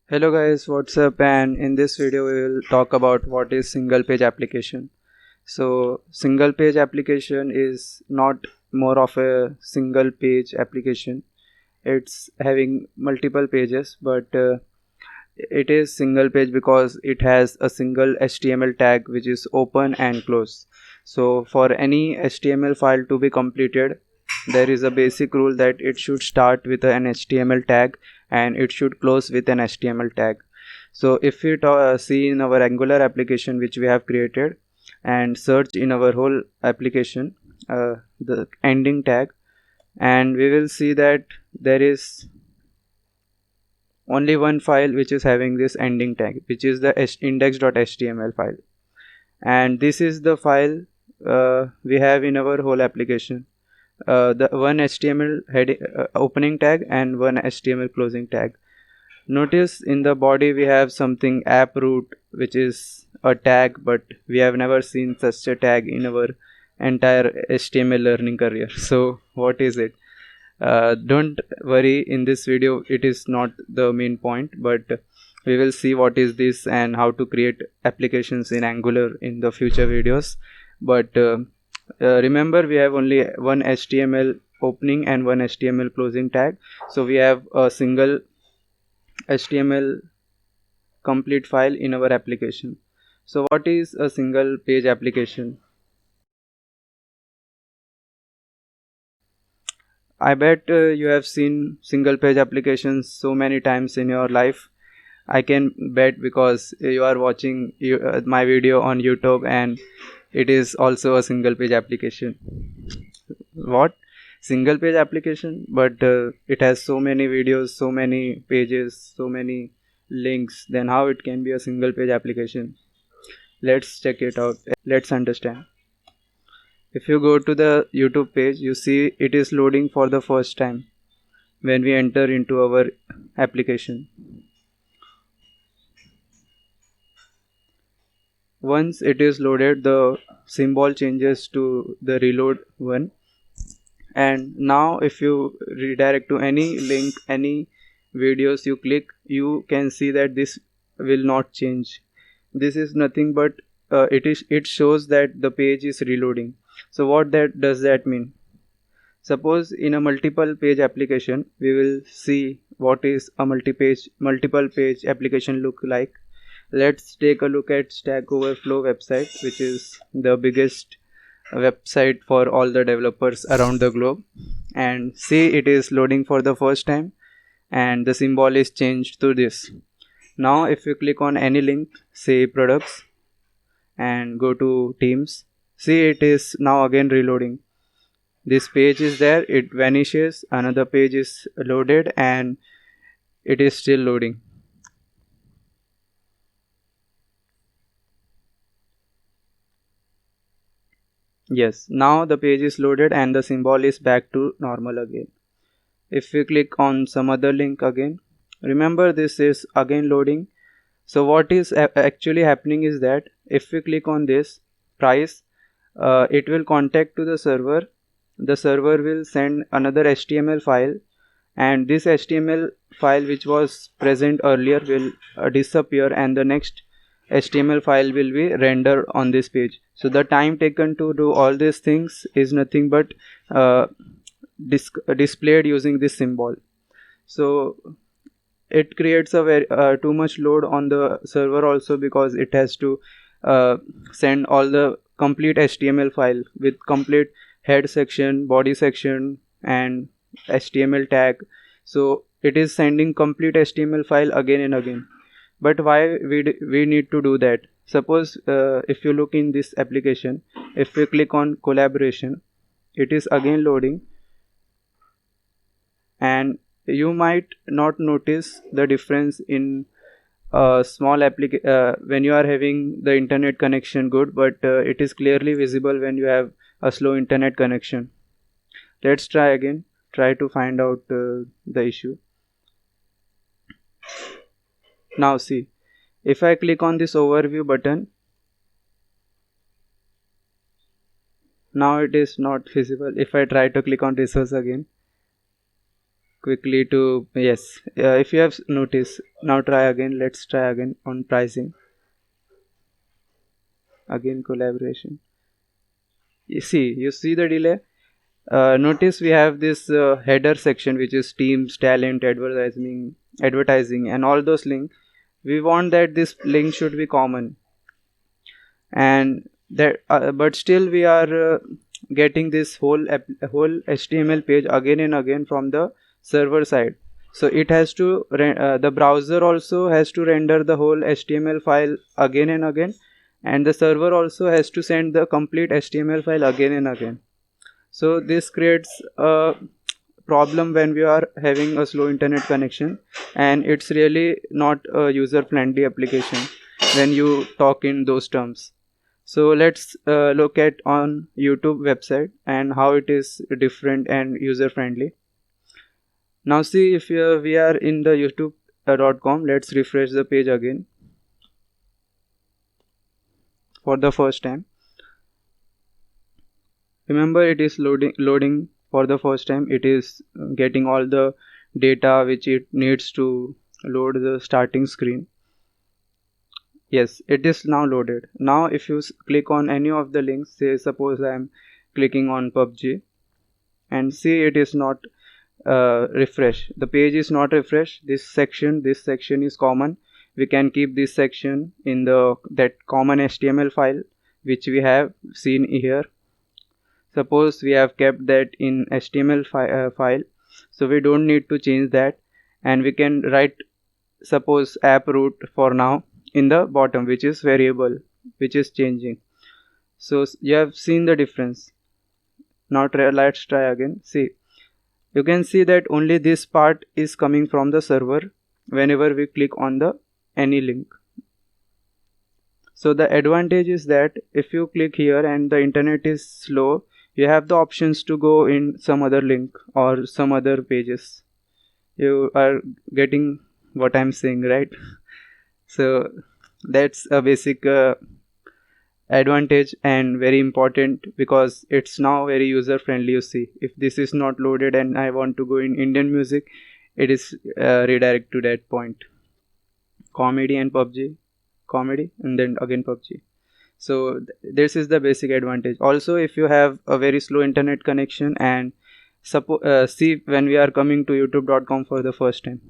Hello guys, what's up? And in this video we will talk about what is single page application. So single page application is not more of a single page application. It's having multiple pages, but it is single page because it has a single HTML tag which is open and close. So for any HTML file to be completed, there is a basic rule that it should start with an HTML tag and it should close with an HTML tag. So if we see in our Angular application which we have created and search in our whole application the ending tag, and we will see that there is only one file which is having this ending tag, which is the index.html file, and this is the file we have in our whole application. The one HTML opening tag and one HTML closing tag. Notice in the body we have something app root, which is a tag, but we have never seen such a tag in our entire HTML learning career. So what is it? Don't worry, in this video it is not the main point, but we will see what is this and how to create applications in Angular in the future videos. But remember, we have only one HTML opening and one HTML closing tag, so we have a single HTML complete file in our application. So what is a single page application? I bet you have seen single page applications so many times in your life. I can bet because you are watching my video on YouTube and it is also a single page application. What? Single page application? But it has so many videos, so many pages, so many links. Then how it can be a single page application? Let's check it out. Let's understand. If you go to the YouTube page, you see it is loading for the first time when we enter into our application. Once it is loaded, the symbol changes to the reload one, and now if you redirect to any link, any videos you click, you can see that this will not change. This is nothing but it shows that the page is reloading. So what that does that mean? Suppose in a multiple page application, we will see what is a multiple page application look like. Let's take a look at Stack Overflow website, which is the biggest website for all the developers around the globe, and see it is loading for the first time and the symbol is changed to this. Now if you click on any link, say products, and go to teams, see it is now again reloading. This page is there, it vanishes, another page is loaded, and it is still loading. Yes, now the page is loaded and the symbol is back to normal again. If we click on some other link again, remember this is again loading. So what is actually happening is that if we click on this price, it will contact to the server. The server will send another HTML file, and this HTML file which was present earlier will disappear, and the next HTML file will be rendered on this page. So the time taken to do all these things is nothing but displayed using this symbol. So it creates a very too much load on the server also, because it has to send all the complete HTML file with complete head section, body section, and HTML tag. So it is sending complete HTML file again and again. But why we need to do that? Suppose if you look in this application, if we click on collaboration, it is again loading, and you might not notice the difference in small when you are having the internet connection good, but it is clearly visible when you have a slow internet connection. Let's try again, try to find out the issue. Now see, if I click on this overview button, now it is not visible. If I try to click on resource again, quickly to yes. If you have noticed, now try again. Let's try again on pricing. Again collaboration. You see the delay. Notice we have this header section which is teams, talent, advertising, and all those links. We want that this link should be common, and that but still we are getting this whole HTML page again and again from the server side. So it has to the browser also has to render the whole HTML file again and again, and the server also has to send the complete HTML file again and again. So this creates a problem when we are having a slow internet connection, and it's really not a user friendly application when you talk in those terms. So let's look at on YouTube website and how it is different and user friendly. Now see, if we are in the youtube.com, let's refresh the page again for the first time. Remember, it is loading for the first time. It is getting all the data which it needs to load the starting screen. Yes, it is now loaded. Now if you click on any of the links, say suppose I am clicking on PUBG, and see it is not refresh. The page is not refresh. This section is common. We can keep this section in that common HTML file which we have seen here. Suppose we have kept that in HTML file, so we don't need to change that, and we can write suppose app root for now in the bottom, which is variable, which is changing. So you have seen the difference. Now let's try again. See, you can see that only this part is coming from the server whenever we click on the any link. So the advantage is that if you click here and the internet is slow, you have the options to go in some other link or some other pages. You are getting what I'm saying, right? So that's a basic advantage and very important, because it's now very user friendly. You see, if this is not loaded and I want to go in Indian music, it is redirect to that point. Comedy and PUBG, comedy and then again PUBG. So this is the basic advantage. Also, if you have a very slow internet connection and see when we are coming to youtube.com for the first time,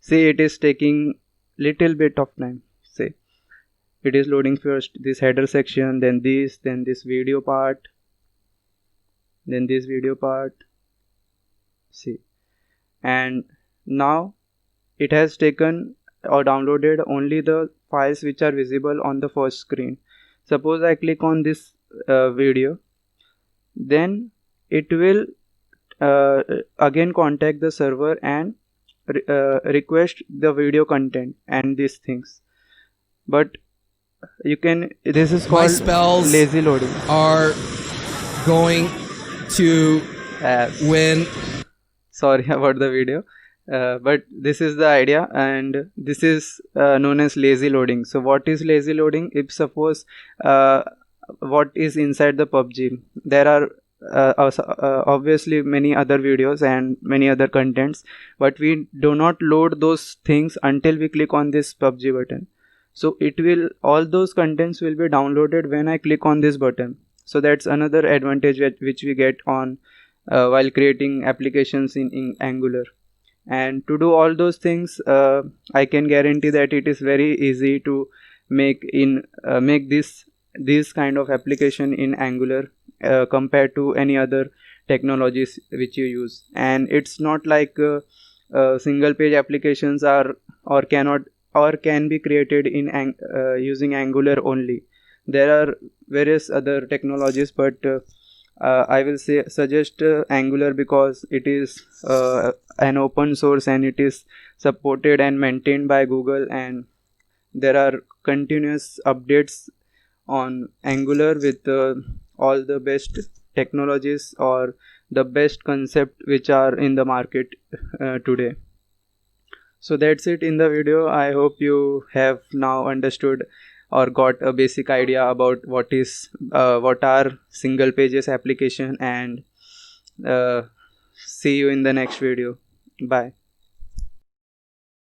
see it is taking little bit of time. Say it is loading first this header section, then this video part, then this video part. See, and now it has taken or downloaded only the files which are visible on the first screen. Suppose I click on this video, then it will again contact the server and request the video content and these things. But you can, this is called lazy loading. Are going to win. Sorry about the video. But this is the idea, and this is known as lazy loading. So what is lazy loading? If suppose what is inside the PUBG, there are obviously many other videos and many other contents, but we do not load those things until we click on this PUBG button. So it will, all those contents will be downloaded when I click on this button. So that's another advantage which we get on while creating applications in Angular. And to do all those things, I can guarantee that it is very easy to make this kind of application in Angular compared to any other technologies which you use. And it's not like single page applications are or can be created in using Angular only. There are various other technologies, but I will suggest Angular because it is an open source and it is supported and maintained by Google, and there are continuous updates on Angular with all the best technologies or the best concept which are in the market today. So that's it in the video. I hope you have now understood or got a basic idea about what are single pages application, and see you in the next video. Bye.